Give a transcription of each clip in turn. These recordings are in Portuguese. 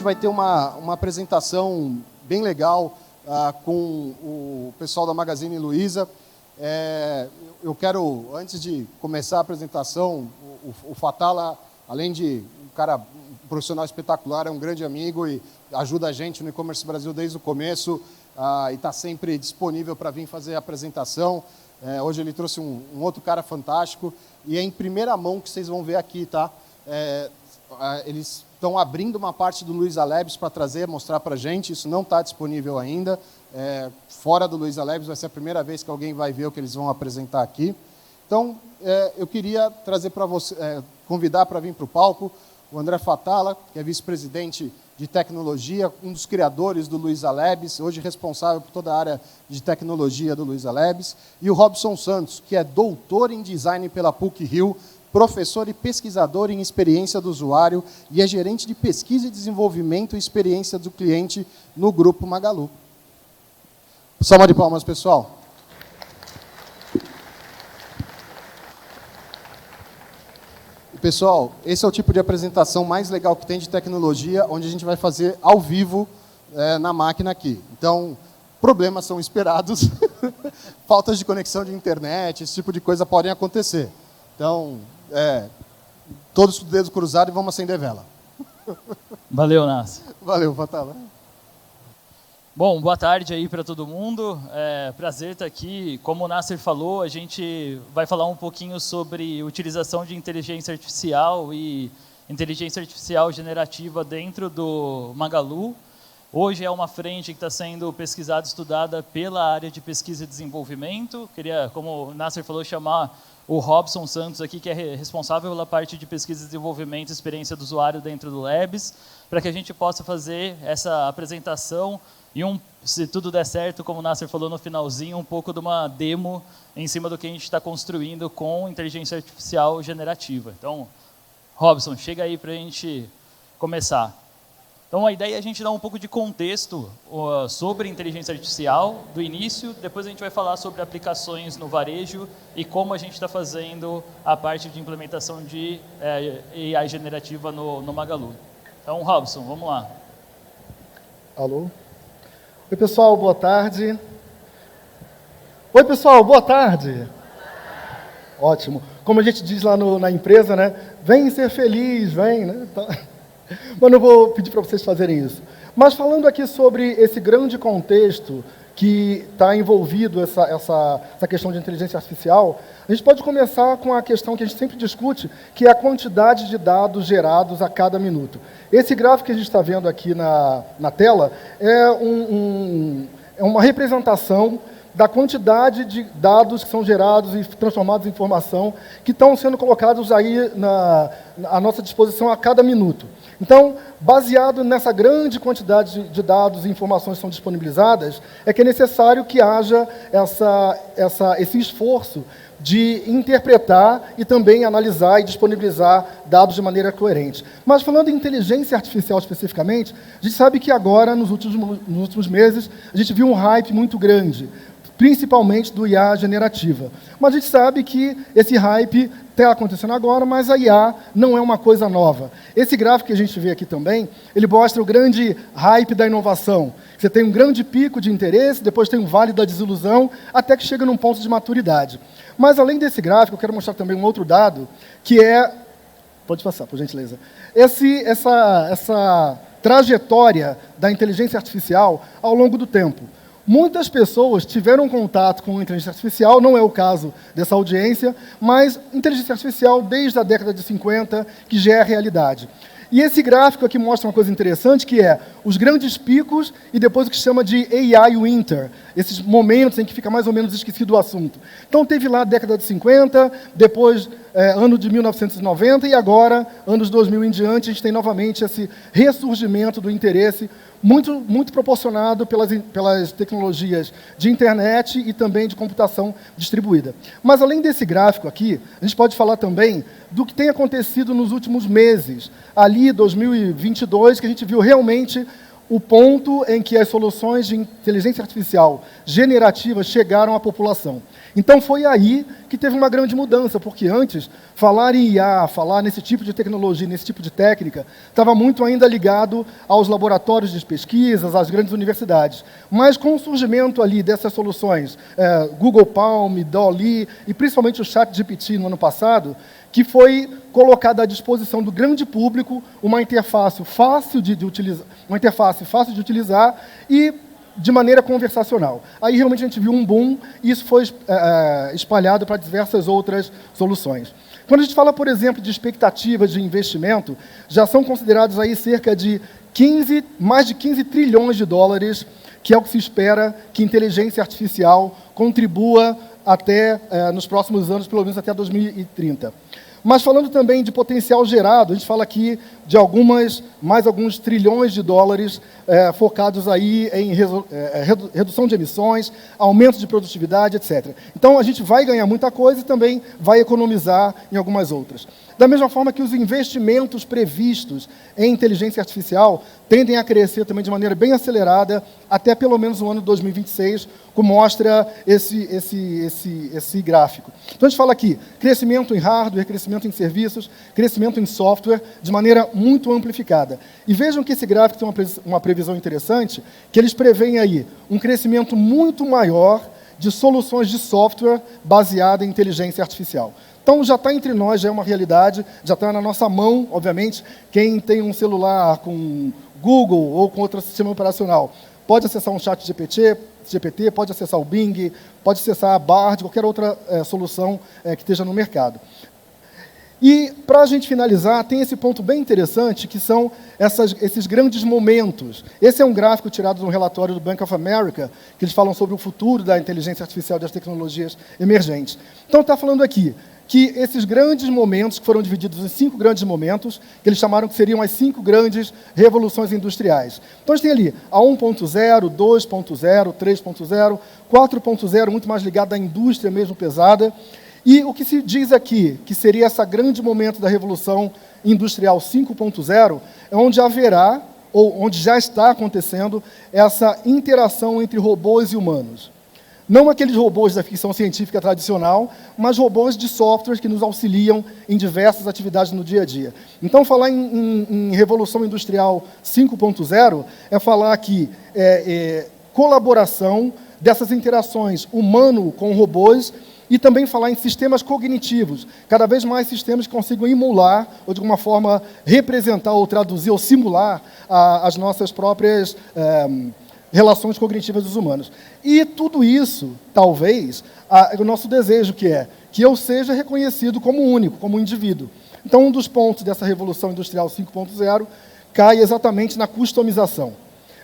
vai ter uma apresentação bem legal com o pessoal da Magazine Luiza. Eu quero, antes de começar a apresentação, o Fatala, além de um profissional espetacular, é um grande amigo e ajuda a gente no E-Commerce Brasil desde o começo e está sempre disponível para vir fazer a apresentação. Hoje ele trouxe um outro cara fantástico e é em primeira mão que vocês vão ver aqui, tá? Eles estão abrindo uma parte do Luiza Labs para trazer, mostrar para a gente, isso não está disponível ainda. Fora do Luiza Labs, vai ser a primeira vez que alguém vai ver o que eles vão apresentar aqui. Então, eu queria trazer para você, convidar para vir para o palco o André Fatala, que é vice-presidente de tecnologia, um dos criadores do Luiza Labs, hoje responsável por toda a área de tecnologia do Luiza Labs, e o Robson Santos, que é doutor em design pela PUC-Rio, professor e pesquisador em experiência do usuário e é gerente de pesquisa e desenvolvimento e experiência do cliente no Grupo Magalu. Salva de palmas, pessoal. Pessoal, esse é o tipo de apresentação mais legal que tem de tecnologia, onde a gente vai fazer ao vivo na máquina aqui. Então, problemas são esperados, faltas de conexão de internet, esse tipo de coisa podem acontecer. Então, todos com o dedo cruzado e vamos acender vela. Valeu, Nasser. Valeu, Fatala. Bom, boa tarde aí para todo mundo. Prazer estar aqui. Como o Nasser falou, a gente vai falar um pouquinho sobre utilização de inteligência artificial e inteligência artificial generativa dentro do Magalu. Hoje é uma frente que está sendo pesquisada e estudada pela área de pesquisa e desenvolvimento. Queria, como o Nasser falou, chamar o Robson Santos aqui, que é responsável pela parte de pesquisa e desenvolvimento e experiência do usuário dentro do Labs, para que a gente possa fazer essa apresentação e, se tudo der certo, como o Nasser falou no finalzinho, um pouco de uma demo em cima do que a gente está construindo com inteligência artificial generativa. Então, Robson, chega aí para a gente começar. Então, a ideia é a gente dar um pouco de contexto sobre inteligência artificial do início, depois a gente vai falar sobre aplicações no varejo e como a gente está fazendo a parte de implementação de AI generativa no Magalu. Então, Robson, vamos lá. Alô? Oi, pessoal, boa tarde. Oi, pessoal, boa tarde. Ótimo. Como a gente diz lá na empresa, né? Vem ser feliz, vem, né? Mas não vou pedir para vocês fazerem isso. Mas falando aqui sobre esse grande contexto que está envolvido essa questão de inteligência artificial, a gente pode começar com a questão que a gente sempre discute, que é a quantidade de dados gerados a cada minuto. Esse gráfico que a gente está vendo aqui na tela é uma representação da quantidade de dados que são gerados e transformados em informação que estão sendo colocados aí à nossa disposição a cada minuto. Então, baseado nessa grande quantidade de dados e informações que são disponibilizadas, é que é necessário que haja esse esforço de interpretar e também analisar e disponibilizar dados de maneira coerente. Mas falando em inteligência artificial especificamente, a gente sabe que agora, nos últimos meses, a gente viu um hype muito grande, principalmente do IA generativa. Mas a gente sabe que esse hype está acontecendo agora, mas a IA não é uma coisa nova. Esse gráfico que a gente vê aqui também, ele mostra o grande hype da inovação. Você tem um grande pico de interesse, depois tem um vale da desilusão, até que chega num ponto de maturidade. Mas, além desse gráfico, eu quero mostrar também um outro dado, que é... Pode passar, por gentileza. Essa trajetória da inteligência artificial ao longo do tempo. Muitas pessoas tiveram contato com inteligência artificial, não é o caso dessa audiência, mas inteligência artificial desde a década de 50, que já é a realidade. E esse gráfico aqui mostra uma coisa interessante, que é os grandes picos e depois o que chama de AI Winter, esses momentos em que fica mais ou menos esquecido o assunto. Então, teve lá a década de 50, depois ano de 1990 e agora, anos 2000 em diante, a gente tem novamente esse ressurgimento do interesse muito proporcionado pelas tecnologias de internet e também de computação distribuída. Mas, além desse gráfico aqui, a gente pode falar também do que tem acontecido nos últimos meses. Ali, 2022, que a gente viu realmente o ponto em que as soluções de inteligência artificial generativa chegaram à população. Então, foi aí que teve uma grande mudança, porque antes, falar em IA, falar nesse tipo de tecnologia, nesse tipo de técnica, estava muito ainda ligado aos laboratórios de pesquisas, às grandes universidades. Mas com o surgimento ali dessas soluções, Google Palm, DALL-E e principalmente o ChatGPT no ano passado, que foi colocada à disposição do grande público uma interface fácil de utilizar e de maneira conversacional. Aí realmente a gente viu um boom e isso foi espalhado para diversas outras soluções. Quando a gente fala, por exemplo, de expectativas de investimento, já são considerados aí cerca de mais de 15 trilhões de dólares, que é o que se espera que inteligência artificial contribua até nos próximos anos, pelo menos até 2030. Mas falando também de potencial gerado, a gente fala aqui de mais alguns trilhões de dólares focados aí em redução de emissões, aumento de produtividade, etc. Então, a gente vai ganhar muita coisa e também vai economizar em algumas outras. Da mesma forma que os investimentos previstos em inteligência artificial tendem a crescer também de maneira bem acelerada até pelo menos o ano 2026, como mostra esse gráfico. Então, a gente fala aqui, crescimento em hardware, crescimento em serviços, crescimento em software, de maneira muito amplificada. E vejam que esse gráfico tem uma previsão interessante, que eles preveem aí um crescimento muito maior de soluções de software baseada em inteligência artificial. Então, já está entre nós, já é uma realidade, já está na nossa mão, obviamente. Quem tem um celular com Google ou com outro sistema operacional pode acessar um ChatGPT, pode acessar o Bing, pode acessar a Bard, qualquer outra solução que esteja no mercado. E, para a gente finalizar, tem esse ponto bem interessante, que são esses grandes momentos. Esse é um gráfico tirado de um relatório do Bank of America, que eles falam sobre o futuro da inteligência artificial e das tecnologias emergentes. Então, está falando aqui que esses grandes momentos, que foram divididos em 5 grandes momentos, que eles chamaram que seriam as 5 grandes revoluções industriais. Então, a gente tem ali a 1.0, 2.0, 3.0, 4.0, muito mais ligado à indústria mesmo pesada. E o que se diz aqui, que seria esse grande momento da Revolução Industrial 5.0, é onde haverá, ou onde já está acontecendo, essa interação entre robôs e humanos. Não aqueles robôs da ficção científica tradicional, mas robôs de software que nos auxiliam em diversas atividades no dia a dia. Então, falar em Revolução Industrial 5.0 é falar aqui colaboração dessas interações humano com robôs e também falar em sistemas cognitivos, cada vez mais sistemas que consigam emular, ou de alguma forma representar, ou traduzir, ou simular as nossas próprias relações cognitivas dos humanos. E tudo isso, talvez, é o nosso desejo, que eu seja reconhecido como único, como indivíduo. Então, um dos pontos dessa Revolução Industrial 5.0 cai exatamente na customização.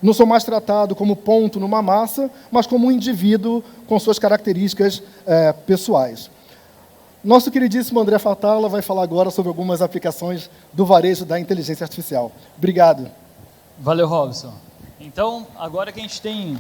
Não sou mais tratado como ponto numa massa, mas como um indivíduo com suas características pessoais. Nosso queridíssimo André Fatala vai falar agora sobre algumas aplicações do varejo da inteligência artificial. Obrigado. Valeu, Robson. Então, agora que a gente tem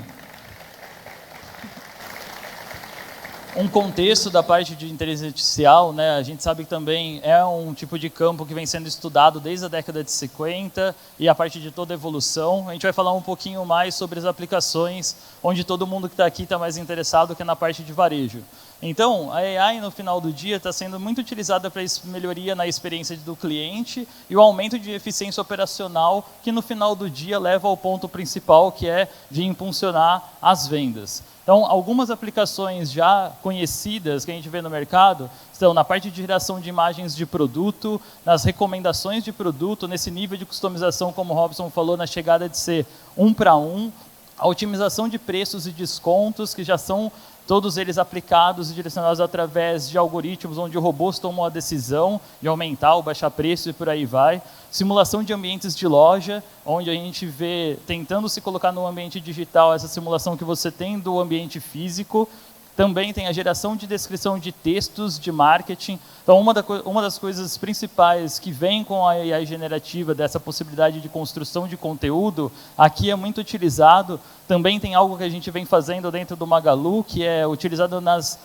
um contexto da parte de inteligência artificial, né, a gente sabe que também é um tipo de campo que vem sendo estudado desde a década de 50 e a partir de toda a evolução. A gente vai falar um pouquinho mais sobre as aplicações, onde todo mundo que está aqui está mais interessado, que é na parte de varejo. Então, a AI, no final do dia, está sendo muito utilizada para melhoria na experiência do cliente e o aumento de eficiência operacional, que no final do dia leva ao ponto principal, que é de impulsionar as vendas. Então, algumas aplicações já conhecidas que a gente vê no mercado estão na parte de geração de imagens de produto, nas recomendações de produto, nesse nível de customização, como o Robson falou, na chegada de ser 1 para 1, a otimização de preços e descontos, que já são todos eles aplicados e direcionados através de algoritmos onde robôs tomam a decisão de aumentar ou baixar preço e por aí vai. Simulação de ambientes de loja, onde a gente vê, tentando se colocar no ambiente digital, essa simulação que você tem do ambiente físico. Também tem a geração de descrição de textos de marketing. Então, uma das coisas principais que vem com a AI generativa, dessa possibilidade de construção de conteúdo, aqui é muito utilizado. Também tem algo que a gente vem fazendo dentro do Magalu, que é utilizado nas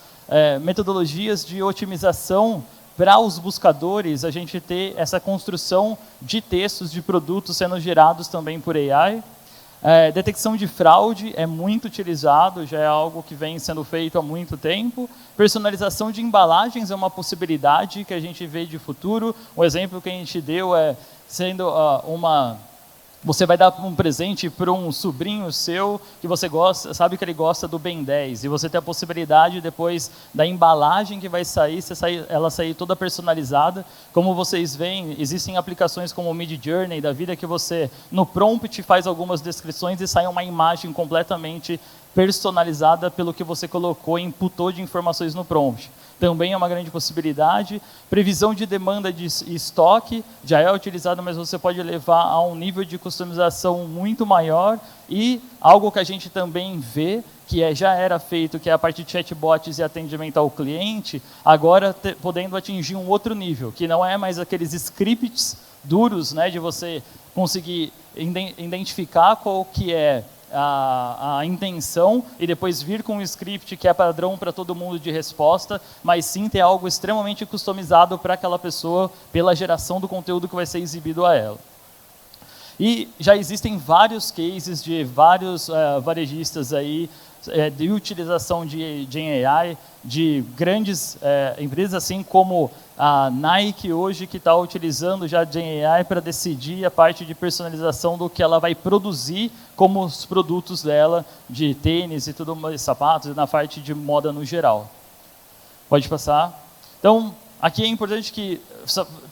metodologias de otimização para os buscadores, a gente ter essa construção de textos de produtos sendo gerados também por AI. Detecção de fraude é muito utilizado, já é algo que vem sendo feito há muito tempo. Personalização de embalagens é uma possibilidade que a gente vê de futuro. Um exemplo que a gente deu é sendo você vai dar um presente para um sobrinho seu que você gosta, sabe que ele gosta do Ben 10, e você tem a possibilidade depois da embalagem que vai sair, ela sair toda personalizada. Como vocês veem, existem aplicações como o Midjourney da vida que você, no prompt, faz algumas descrições e sai uma imagem completamente personalizada pelo que você colocou e inputou de informações no prompt. Também é uma grande possibilidade. Previsão de demanda de estoque já é utilizado, mas você pode levar a um nível de customização muito maior. E algo que a gente também vê, que já era feito, que é a parte de chatbots e atendimento ao cliente, agora podendo atingir um outro nível, que não é mais aqueles scripts duros, né, de você conseguir identificar qual que é a intenção e depois vir com um script que é padrão para todo mundo de resposta, mas sim ter algo extremamente customizado para aquela pessoa pela geração do conteúdo que vai ser exibido a ela. E já existem vários cases de vários varejistas aí, de utilização de AI, de grandes empresas, assim como a Nike hoje, que está utilizando já de AI para decidir a parte de personalização do que ela vai produzir como os produtos dela, de tênis e tudo mais, sapatos, e na parte de moda no geral. Pode passar. Então, aqui é importante que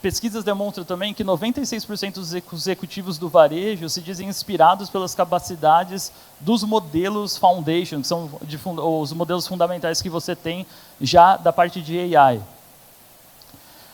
pesquisas demonstram também que 96% dos executivos do varejo se dizem inspirados pelas capacidades dos modelos foundation, que são os modelos fundamentais que você tem já da parte de AI.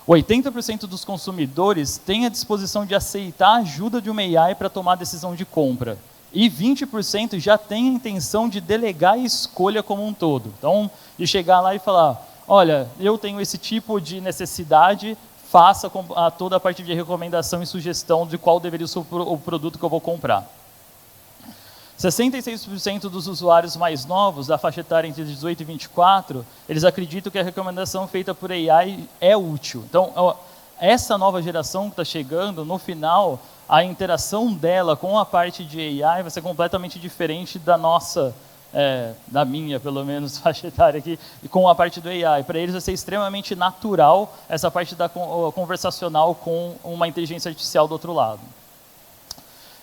80% dos consumidores têm a disposição de aceitar a ajuda de uma AI para tomar a decisão de compra. E 20% já têm a intenção de delegar a escolha como um todo. Então, de chegar lá e falar, olha, eu tenho esse tipo de necessidade, faça toda a parte de recomendação e sugestão de qual deveria ser o produto que eu vou comprar. 66% dos usuários mais novos, da faixa etária entre 18 e 24, eles acreditam que a recomendação feita por AI é útil. Então, essa nova geração que está chegando, no final, a interação dela com a parte de AI vai ser completamente diferente da nossa, da minha, pelo menos, faixa etária aqui, com a parte do AI. Para eles vai ser extremamente natural essa parte da conversacional com uma inteligência artificial do outro lado.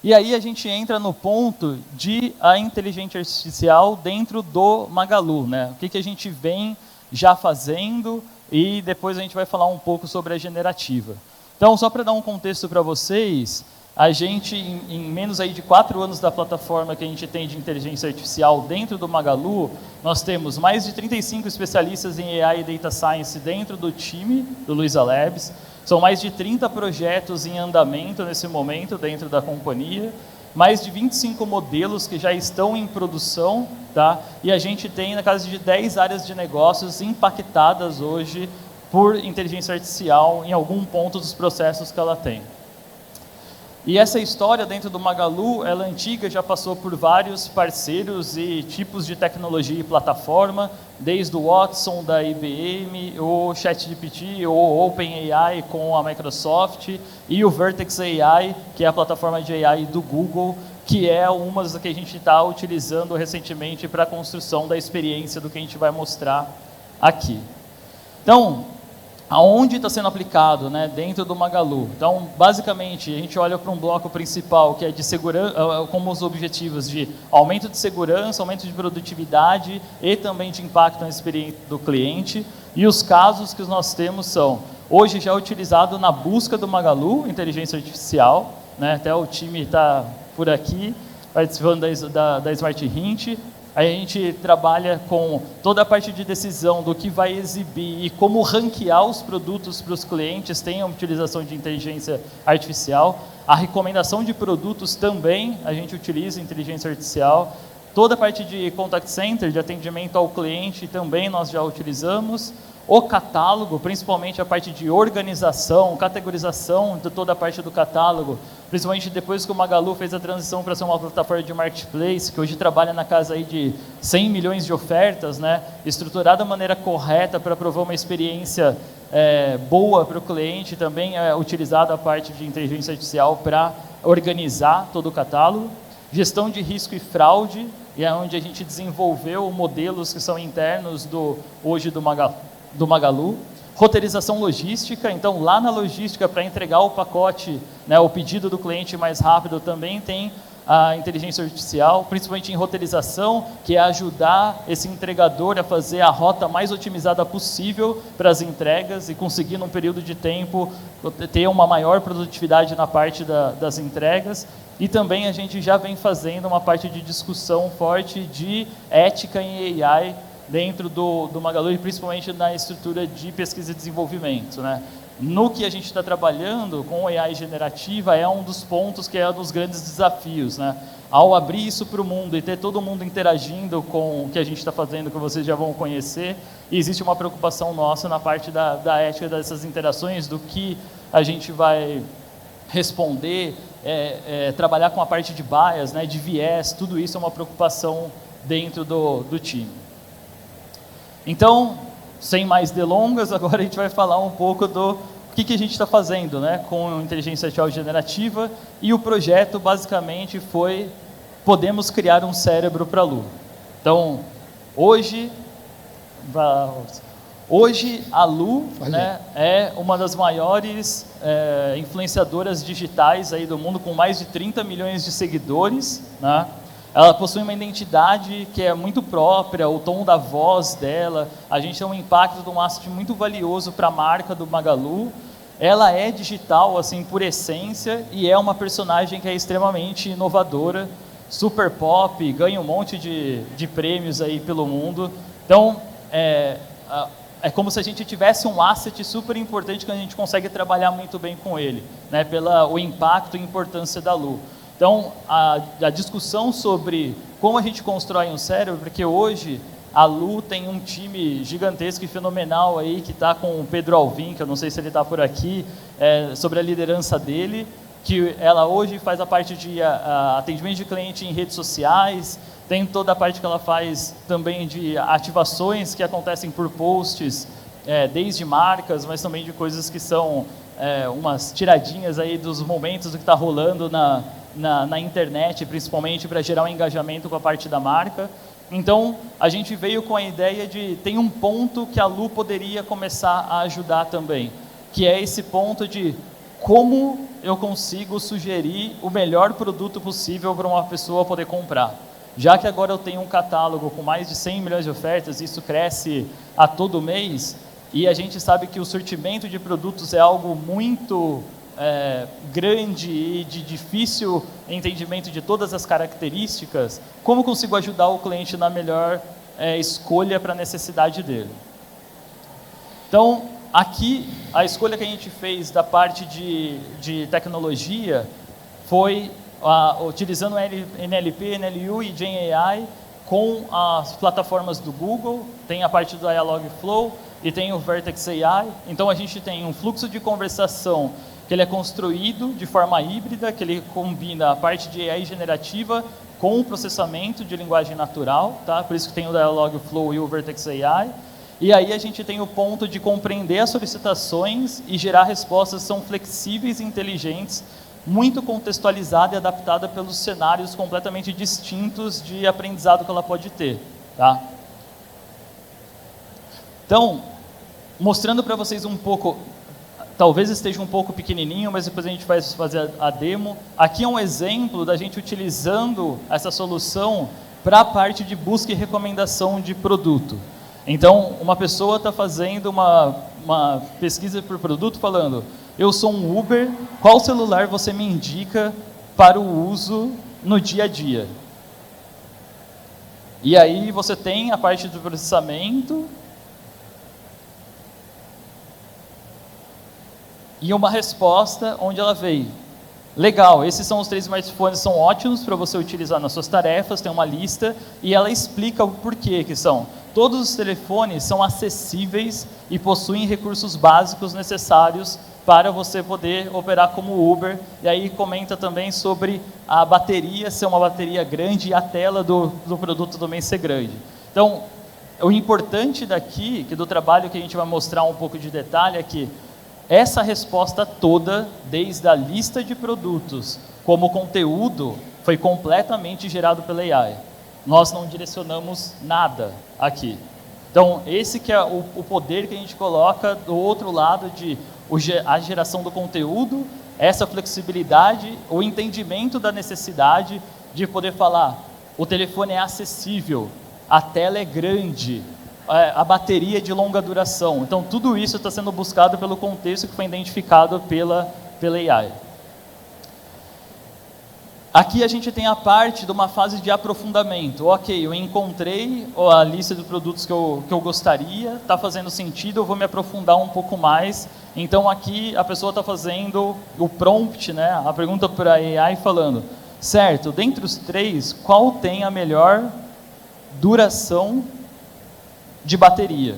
E aí a gente entra no ponto de a inteligência artificial dentro do Magalu, né? O que a gente vem já fazendo e depois a gente vai falar um pouco sobre a generativa. Então, só para dar um contexto para vocês, a gente, em menos aí de 4 anos da plataforma que a gente tem de inteligência artificial dentro do Magalu, nós temos mais de 35 especialistas em AI e Data Science dentro do time do Luiza Labs. São mais de 30 projetos em andamento nesse momento dentro da companhia, mais de 25 modelos que já estão em produção, tá? E a gente tem na casa de 10 áreas de negócios impactadas hoje por inteligência artificial em algum ponto dos processos que ela tem. E essa história dentro do Magalu, ela é antiga, já passou por vários parceiros e tipos de tecnologia e plataforma, desde o Watson da IBM, o ChatGPT, o OpenAI com a Microsoft e o Vertex AI, que é a plataforma de AI do Google, que é uma das que a gente está utilizando recentemente para a construção da experiência do que a gente vai mostrar aqui. Então, aonde está sendo aplicado, né, dentro do Magalu? Então, basicamente, a gente olha para um bloco principal, que é de segurança, como os objetivos de aumento de segurança, aumento de produtividade e também de impacto na experiência do cliente. E os casos que nós temos são, hoje já utilizado na busca do Magalu, inteligência artificial, né, até o time está por aqui, participando da Smart Hint. A gente trabalha com toda a parte de decisão do que vai exibir e como ranquear os produtos para os clientes, tem a utilização de inteligência artificial. A recomendação de produtos também, a gente utiliza inteligência artificial. Toda a parte de contact center, de atendimento ao cliente, também nós já utilizamos. O catálogo, principalmente a parte de organização, categorização de toda a parte do catálogo, principalmente depois que o Magalu fez a transição para ser uma plataforma de marketplace, que hoje trabalha na casa aí de 100 milhões de ofertas, né, estruturada da maneira correta para prover uma experiência boa para o cliente, também é utilizada a parte de inteligência artificial para organizar todo o catálogo. Gestão de risco e fraude, e é onde a gente desenvolveu modelos que são internos hoje do Magalu. Roteirização logística, então lá na logística, para entregar o pacote, né, o pedido do cliente mais rápido, também tem a inteligência artificial, principalmente em roteirização, que é ajudar esse entregador a fazer a rota mais otimizada possível para as entregas e conseguir, num período de tempo, ter uma maior produtividade na parte das entregas. E também a gente já vem fazendo uma parte de discussão forte de ética em AI dentro do Magalu, e principalmente na estrutura de pesquisa e desenvolvimento, né? No que a gente está trabalhando com AI generativa é um dos pontos que é um dos grandes desafios, né? Ao abrir isso para o mundo e ter todo mundo interagindo com o que a gente está fazendo, que vocês já vão conhecer, e existe uma preocupação nossa na parte da ética dessas interações, do que a gente vai responder, trabalhar com a parte de bias, né, de viés, tudo isso é uma preocupação dentro do time. Então, sem mais delongas, agora a gente vai falar um pouco do que a gente está fazendo, né, com inteligência artificial generativa, e o projeto basicamente foi: podemos criar um cérebro para a Lu. Então, hoje a Lu, né, é uma das maiores influenciadoras digitais aí do mundo, com mais de 30 milhões de seguidores, né? Ela possui uma identidade que é muito própria, o tom da voz dela, a gente tem um impacto de um asset muito valioso para a marca do Magalu. Ela é digital, assim, por essência, e é uma personagem que é extremamente inovadora, super pop, ganha um monte de prêmios aí pelo mundo. Então, é como se a gente tivesse um asset super importante que a gente consegue trabalhar muito bem com ele, né, pelo impacto e importância da Lu. Então, a discussão sobre como a gente constrói um cérebro, porque hoje a Lu tem um time gigantesco e fenomenal aí, que está com o Pedro Alvim, que eu não sei se ele está por aqui, sobre a liderança dele, que ela hoje faz a parte de atendimento de cliente em redes sociais, tem toda a parte que ela faz também de ativações que acontecem por posts, desde marcas, mas também de coisas que são umas tiradinhas aí dos momentos do que está rolando na internet, principalmente para gerar um engajamento com a parte da marca. Então, a gente veio com a ideia de, tem um ponto que a Lu poderia começar a ajudar também, que é esse ponto de como eu consigo sugerir o melhor produto possível para uma pessoa poder comprar. Já que agora eu tenho um catálogo com mais de 100 milhões de ofertas, isso cresce a todo mês, e a gente sabe que o sortimento de produtos é algo muito grande e de difícil entendimento de todas as características, como consigo ajudar o cliente na melhor escolha para a necessidade dele? Então, aqui, a escolha que a gente fez da parte de tecnologia foi utilizando NLP, NLU e GenAI com as plataformas do Google, tem a parte do Dialogflow e tem o Vertex AI. Então, a gente tem um fluxo de conversação que ele é construído de forma híbrida, que ele combina a parte de AI generativa com o processamento de linguagem natural, tá? Por isso que tem o Dialogflow e o Vertex AI. E aí a gente tem o ponto de compreender as solicitações e gerar respostas que são flexíveis e inteligentes, muito contextualizada e adaptada pelos cenários completamente distintos de aprendizado que ela pode ter, tá? Então, mostrando para vocês um pouco, talvez esteja um pouco pequenininho, mas depois a gente vai fazer a demo. Aqui é um exemplo da gente utilizando essa solução para a parte de busca e recomendação de produto. Então, uma pessoa está fazendo uma pesquisa por produto falando: eu sou um Uber, qual celular você me indica para o uso no dia a dia? E aí você tem a parte do processamento e uma resposta onde ela veio: legal, esses são os 3 smartphones, são ótimos para você utilizar nas suas tarefas, tem uma lista, e ela explica o porquê que são. Todos os telefones são acessíveis e possuem recursos básicos necessários para você poder operar como Uber. E aí comenta também sobre a bateria ser uma bateria grande e a tela do produto também ser grande. Então, o importante daqui, que do trabalho que a gente vai mostrar um pouco de detalhe, é que essa resposta toda, desde a lista de produtos como conteúdo, foi completamente gerado pela AI. Nós não direcionamos nada aqui. Então, esse que é o poder que a gente coloca do outro lado de a geração do conteúdo, essa flexibilidade, o entendimento da necessidade de poder falar, o telefone é acessível, a tela é grande, a bateria é de longa duração. Então, tudo isso está sendo buscado pelo contexto que foi identificado pela AI. Aqui a gente tem a parte de uma fase de aprofundamento. Ok, eu encontrei a lista de produtos que eu gostaria, está fazendo sentido, eu vou me aprofundar um pouco mais. Então aqui a pessoa está fazendo o prompt, né, a pergunta para a AI falando, certo, dentre os 3, qual tem a melhor duração de bateria?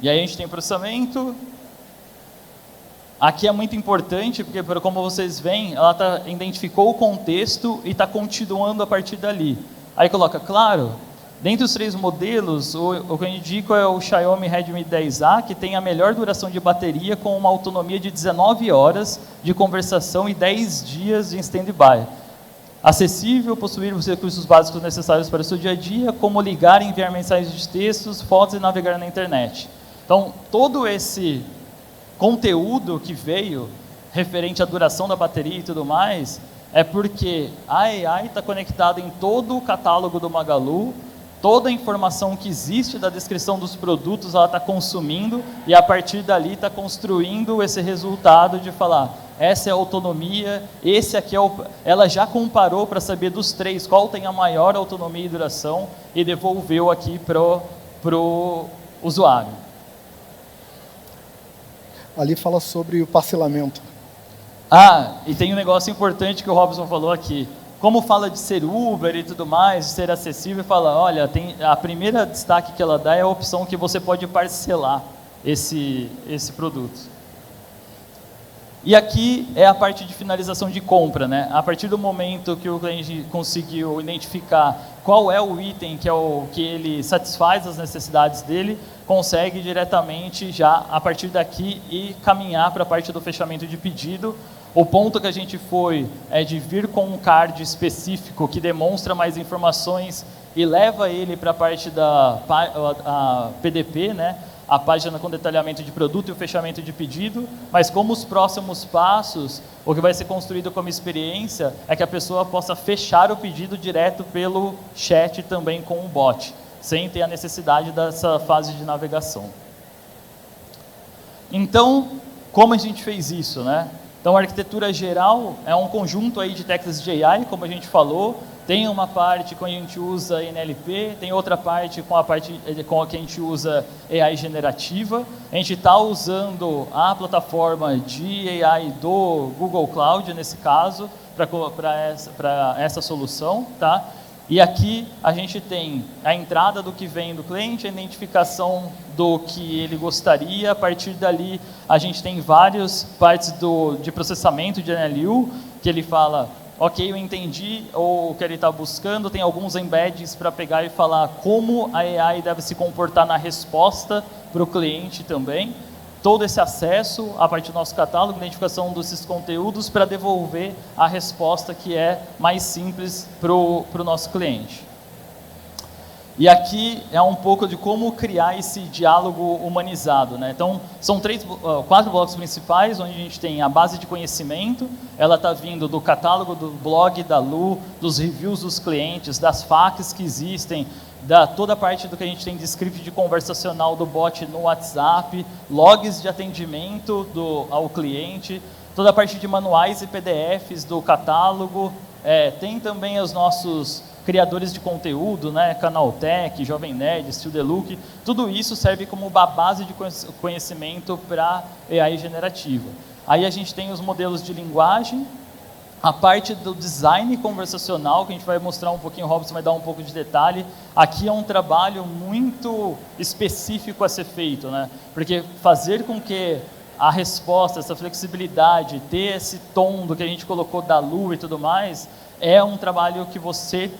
E aí a gente tem processamento. Aqui é muito importante, porque como vocês veem, ela identificou o contexto e está continuando a partir dali. Aí coloca, claro, dentre os 3 modelos, o que eu indico é o Xiaomi Redmi 10A, que tem a melhor duração de bateria com uma autonomia de 19 horas de conversação e 10 dias de stand-by. Acessível, possuir os recursos básicos necessários para o seu dia a dia, como ligar e enviar mensagens de textos, fotos e navegar na internet. Então, todo esse conteúdo que veio referente à duração da bateria e tudo mais, é porque a AI está conectada em todo o catálogo do Magalu, toda a informação que existe da descrição dos produtos ela está consumindo e a partir dali está construindo esse resultado de falar, essa é a autonomia, esse aqui é ela já comparou para saber dos 3 qual tem a maior autonomia e duração e devolveu aqui pro usuário. Ali fala sobre o parcelamento. E tem um negócio importante que o Robson falou aqui. Como fala de ser Uber e tudo mais, de ser acessível, fala, olha, a primeira destaque que ela dá é a opção que você pode parcelar esse produto. E aqui é a parte de finalização de compra, né? A partir do momento que o cliente conseguiu identificar qual é o item que ele satisfaz as necessidades dele, consegue diretamente já, a partir daqui, e caminhar para a parte do fechamento de pedido. O ponto que a gente foi é de vir com um card específico que demonstra mais informações e leva ele para a parte da PDP, né? A página com detalhamento de produto e o fechamento de pedido, mas como os próximos passos, o que vai ser construído como experiência é que a pessoa possa fechar o pedido direto pelo chat também com o bot, sem ter a necessidade dessa fase de navegação. Então, como a gente fez isso, né? Então, a arquitetura geral é um conjunto aí de técnicas de AI, como a gente falou. Tem uma parte que a gente usa NLP, tem outra parte com a que a gente usa AI generativa. A gente está usando a plataforma de AI do Google Cloud, nesse caso, para essa solução, tá? E aqui a gente tem a entrada do que vem do cliente, a identificação do que ele gostaria. A partir dali, a gente tem várias partes de processamento de NLU, que ele fala, ok, eu entendi o que ele está buscando, tem alguns embeddings para pegar e falar como a AI deve se comportar na resposta para o cliente também. Todo esse acesso a partir do nosso catálogo, identificação desses conteúdos para devolver a resposta que é mais simples para o nosso cliente. E aqui é um pouco de como criar esse diálogo humanizado, né? Então, são 4 blocos principais, onde a gente tem a base de conhecimento, ela está vindo do catálogo do blog da Lu, dos reviews dos clientes, das FAQs que existem, toda a parte do que a gente tem de script de conversacional do bot no WhatsApp, logs de atendimento ao cliente, toda a parte de manuais e PDFs do catálogo, tem também os nossos criadores de conteúdo, né, Canaltech, Jovem Nerd, Still The Look, tudo isso serve como uma base de conhecimento para AI generativa. Aí a gente tem os modelos de linguagem, a parte do design conversacional, que a gente vai mostrar um pouquinho, o Robson vai dar um pouco de detalhe. Aqui é um trabalho muito específico a ser feito, né? Porque fazer com que a resposta, essa flexibilidade, ter esse tom do que a gente colocou da Lu e tudo mais, é um trabalho que você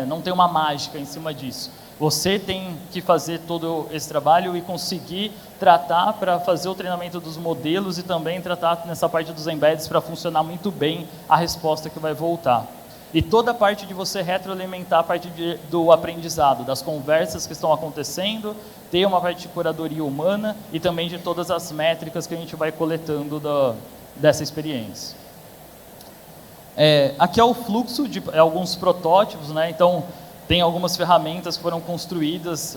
não tem uma mágica em cima disso. Você tem que fazer todo esse trabalho e conseguir tratar para fazer o treinamento dos modelos e também tratar nessa parte dos embeds para funcionar muito bem a resposta que vai voltar. E toda a parte de você retroalimentar a parte do aprendizado, das conversas que estão acontecendo, ter uma parte de curadoria humana e também de todas as métricas que a gente vai coletando dessa experiência. Aqui é o fluxo de alguns protótipos, né? Então, tem algumas ferramentas que foram construídas,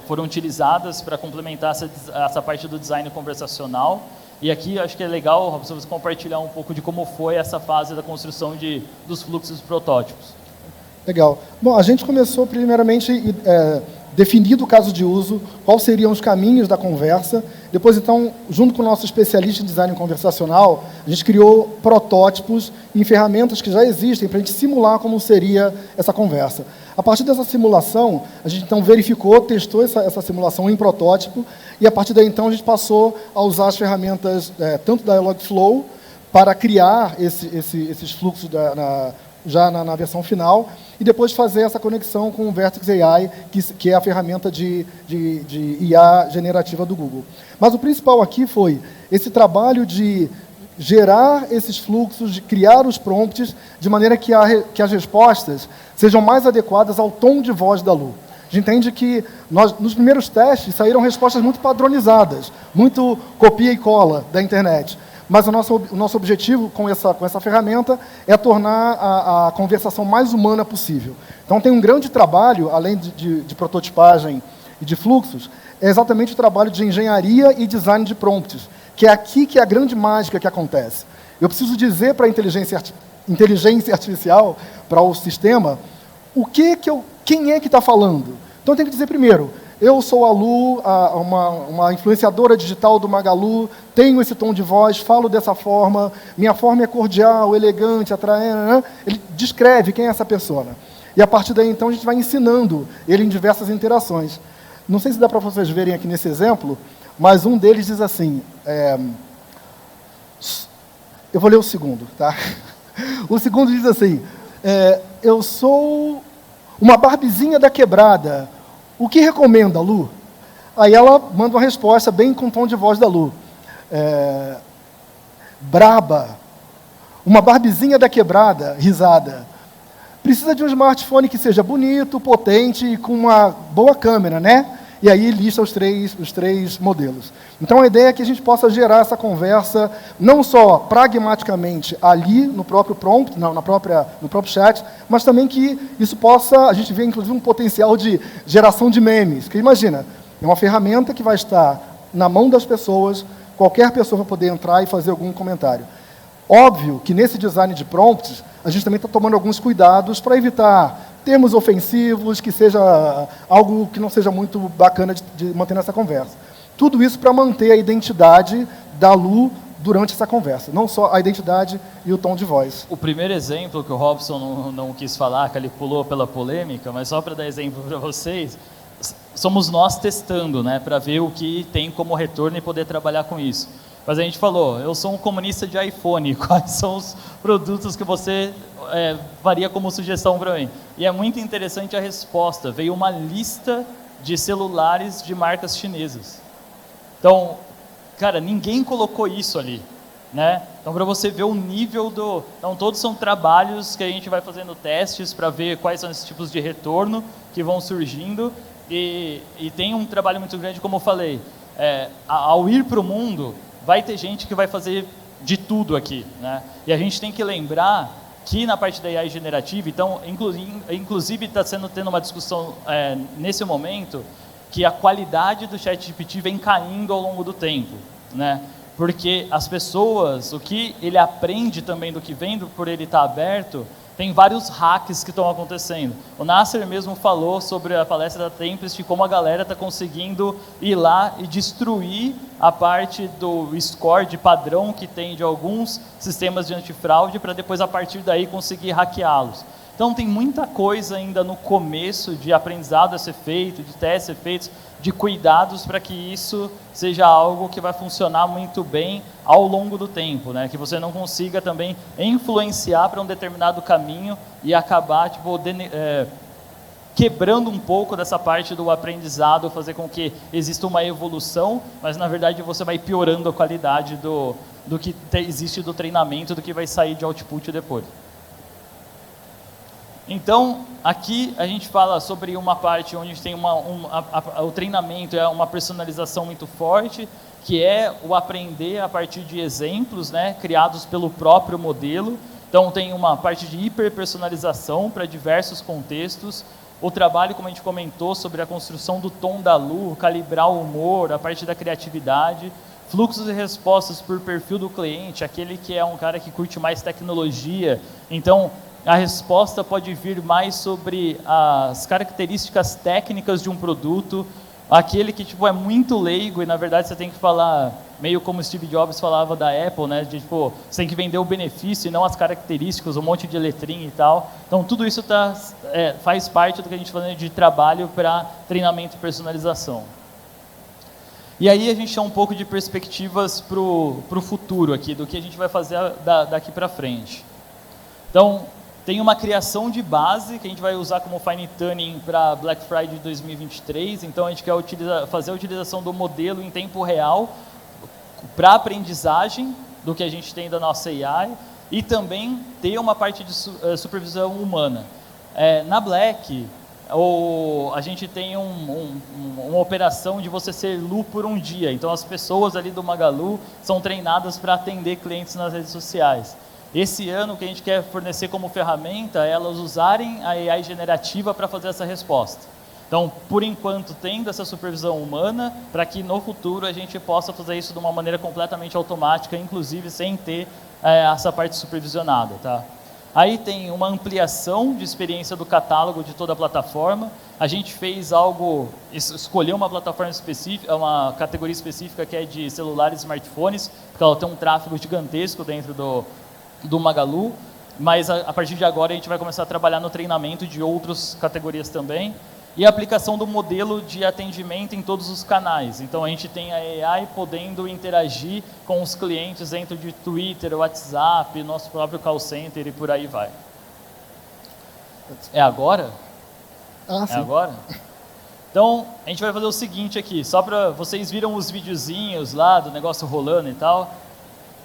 foram utilizadas para complementar essa parte do design conversacional. E aqui acho que é legal, Robson, você compartilhar um pouco de como foi essa fase da construção dos fluxos dos protótipos. Legal. Bom, a gente começou primeiramente definindo o caso de uso, quais seriam os caminhos da conversa. Depois, então, junto com o nosso especialista em design conversacional, a gente criou protótipos em ferramentas que já existem para a gente simular como seria essa conversa. A partir dessa simulação, a gente então verificou, testou essa simulação em protótipo, e a partir daí, então, a gente passou a usar as ferramentas, tanto da Dialogflow, para criar esses fluxos já na versão final, e depois fazer essa conexão com o Vertex AI, que é a ferramenta de IA generativa do Google. Mas o principal aqui foi esse trabalho de gerar esses fluxos, de criar os prompts, de maneira que as respostas sejam mais adequadas ao tom de voz da Lu. A gente entende que nos primeiros testes saíram respostas muito padronizadas, muito copia e cola da internet. Mas o nosso objetivo com essa ferramenta é tornar a conversação mais humana possível. Então, tem um grande trabalho, além de prototipagem e de fluxos, é exatamente o trabalho de engenharia e design de prompts, que é aqui que é a grande mágica que acontece. Eu preciso dizer para a inteligência artificial, para o sistema, quem é que está falando. Então, eu tenho que dizer primeiro, eu sou a Lu, uma influenciadora digital do Magalu, tenho esse tom de voz, falo dessa forma, minha forma é cordial, elegante, atraente. Ele descreve quem é essa pessoa. E a partir daí, então, a gente vai ensinando ele em diversas interações. Não sei se dá para vocês verem aqui nesse exemplo, mas um deles diz assim, eu vou ler o segundo, tá? O segundo diz assim, eu sou uma barbezinha da quebrada, o que recomenda, Lu? Aí ela manda uma resposta bem com o tom de voz da Lu. Braba, uma barbezinha da quebrada, risada. Precisa de um smartphone que seja bonito, potente e com uma boa câmera, né? E aí lista os três modelos. Então a ideia é que a gente possa gerar essa conversa, não só pragmaticamente ali no próprio prompt, no próprio chat, mas também que isso possa, a gente vê inclusive um potencial de geração de memes. Porque imagina, é uma ferramenta que vai estar na mão das pessoas, qualquer pessoa vai poder entrar e fazer algum comentário. Óbvio que nesse design de prompts, a gente também está tomando alguns cuidados para evitar termos ofensivos, que seja algo que não seja muito bacana de manter nessa conversa. Tudo isso para manter a identidade da Lu durante essa conversa, não só a identidade e o tom de voz. O primeiro exemplo que o Robson não quis falar, que ele pulou pela polêmica, mas só para dar exemplo para vocês, somos nós testando, né, para ver o que tem como retorno e poder trabalhar com isso. Mas a gente falou, eu sou um comunista de iPhone, quais são os produtos que você faria como sugestão para mim? E é muito interessante a resposta, veio uma lista de celulares de marcas chinesas. Então, cara, ninguém colocou isso ali, né? Então, para você ver o nível do... Então, todos são trabalhos que a gente vai fazendo testes para ver quais são esses tipos de retorno que vão surgindo. E tem um trabalho muito grande, como eu falei, ao ir para o mundo, vai ter gente que vai fazer de tudo aqui, né? E a gente tem que lembrar que na parte da AI generativa, então, inclusive está tendo uma discussão nesse momento, que a qualidade do ChatGPT vem caindo ao longo do tempo, né? Porque as pessoas, o que ele aprende também do que vem por ele estar aberto, tem vários hacks que estão acontecendo. O Nasser mesmo falou sobre a palestra da Tempest, como a galera está conseguindo ir lá e destruir a parte do score de padrão que tem de alguns sistemas de antifraude, para depois, a partir daí, conseguir hackeá-los. Então, tem muita coisa ainda no começo de aprendizado a ser feito, de testes a ser feitos, de cuidados para que isso seja algo que vai funcionar muito bem ao longo do tempo, né? Que você não consiga também influenciar para um determinado caminho e acabar quebrando um pouco dessa parte do aprendizado, fazer com que exista uma evolução, mas na verdade você vai piorando a qualidade do que existe do treinamento, do que vai sair de output depois. Então, aqui a gente fala sobre uma parte onde a gente tem o treinamento é uma personalização muito forte, que é o aprender a partir de exemplos, né, criados pelo próprio modelo. Então, tem uma parte de hiperpersonalização para diversos contextos. O trabalho, como a gente comentou, sobre a construção do tom da luz, calibrar o humor, a parte da criatividade, fluxos e respostas por perfil do cliente, aquele que é um cara que curte mais tecnologia. Então, a resposta pode vir mais sobre as características técnicas de um produto, aquele que tipo, é muito leigo e na verdade você tem que falar, meio como Steve Jobs falava da Apple, né? De, tipo, você tem que vender o benefício e não as características, um monte de letrinha e tal. Então tudo isso faz parte do que a gente está falando de trabalho para treinamento e personalização. E aí a gente tem um pouco de perspectivas para o futuro aqui, do que a gente vai fazer daqui para frente. Então, tem uma criação de base que a gente vai usar como fine tuning para Black Friday de 2023. Então, a gente quer fazer a utilização do modelo em tempo real para aprendizagem do que a gente tem da nossa AI e também ter uma parte de supervisão humana. Na Black, a gente tem uma operação de você ser Lu por um dia. Então, as pessoas ali do Magalu são treinadas para atender clientes nas redes sociais. Esse ano, o que a gente quer fornecer como ferramenta é elas usarem a AI generativa para fazer essa resposta. Então, por enquanto, tendo essa supervisão humana, para que no futuro a gente possa fazer isso de uma maneira completamente automática, inclusive sem ter essa parte supervisionada. Tá? Aí tem uma ampliação de experiência do catálogo de toda a plataforma. A gente fez escolheu uma plataforma específica, uma categoria específica que é de celulares e smartphones, porque ela tem um tráfego gigantesco dentro do Magalu, mas a partir de agora a gente vai começar a trabalhar no treinamento de outras categorias também, e a aplicação do modelo de atendimento em todos os canais. Então a gente tem a AI podendo interagir com os clientes dentro de Twitter, WhatsApp, nosso próprio call center e por aí vai. É agora? Sim. É agora? Então, a gente vai fazer o seguinte aqui, só para vocês viram os videozinhos lá do negócio rolando e tal,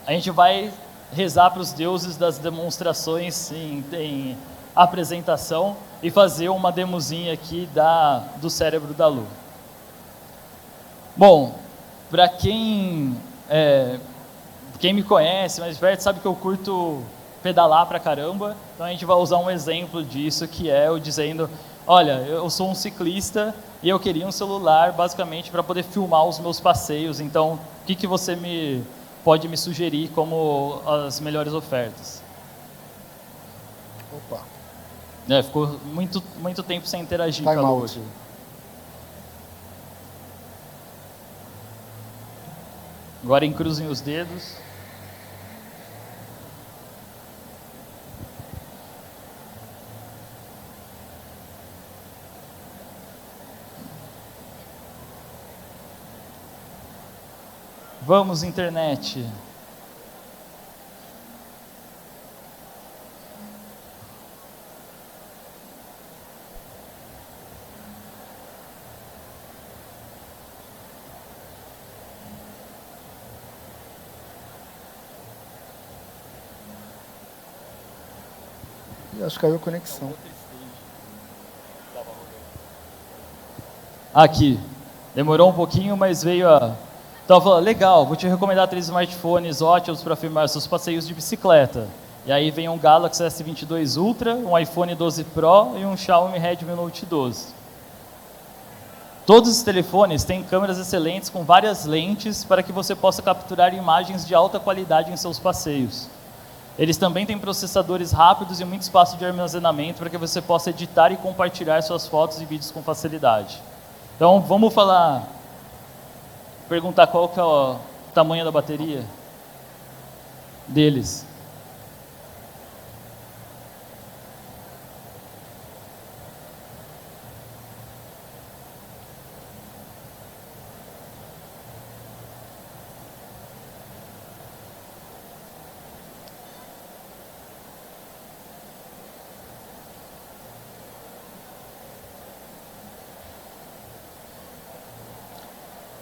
a gente vai rezar para os deuses das demonstrações em apresentação e fazer uma demozinha aqui do cérebro da Lu. Bom, para quem me conhece mais perto sabe que eu curto pedalar pra caramba, então a gente vai usar um exemplo disso, que é eu dizendo, olha, eu sou um ciclista e eu queria um celular basicamente para poder filmar os meus passeios, então o que você pode me sugerir como as melhores ofertas? Opa. Ficou muito tempo sem interagir com a Time Lu out. hoje. Agora encruzem os dedos. Vamos, internet. Acho que caiu a conexão. Aqui. Demorou um pouquinho, mas veio a... Então, falou, legal, vou te recomendar 3 smartphones ótimos para filmar seus passeios de bicicleta. E aí vem um Galaxy S22 Ultra, um iPhone 12 Pro e um Xiaomi Redmi Note 12. Todos os telefones têm câmeras excelentes com várias lentes para que você possa capturar imagens de alta qualidade em seus passeios. Eles também têm processadores rápidos e muito espaço de armazenamento para que você possa editar e compartilhar suas fotos e vídeos com facilidade. Então, vamos perguntar qual que é o tamanho da bateria deles.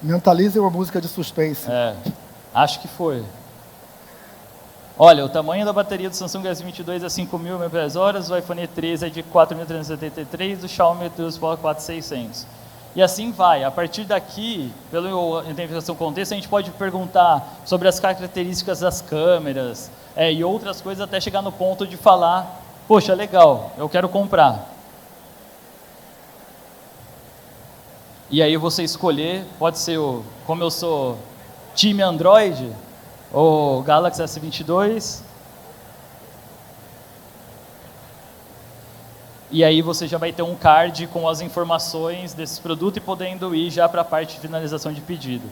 Mentalize uma música de suspense. Acho que foi. Olha, o tamanho da bateria do Samsung S22 é 5.000 mAh, o iPhone 13 é de 4.373, o Xiaomi 12 Pro 4.600. E assim vai. A partir daqui, pela identificação contexto, a gente pode perguntar sobre as características das câmeras e outras coisas até chegar no ponto de falar, poxa, legal, eu quero comprar. E aí você escolher, pode ser, como eu sou time Android, o Galaxy S22. E aí você já vai ter um card com as informações desses produtos e podendo ir já para a parte de finalização de pedido.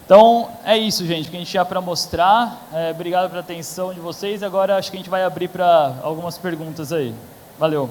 Então, é isso, gente, que a gente tinha para mostrar. Obrigado pela atenção de vocês. Agora acho que a gente vai abrir para algumas perguntas aí. Valeu.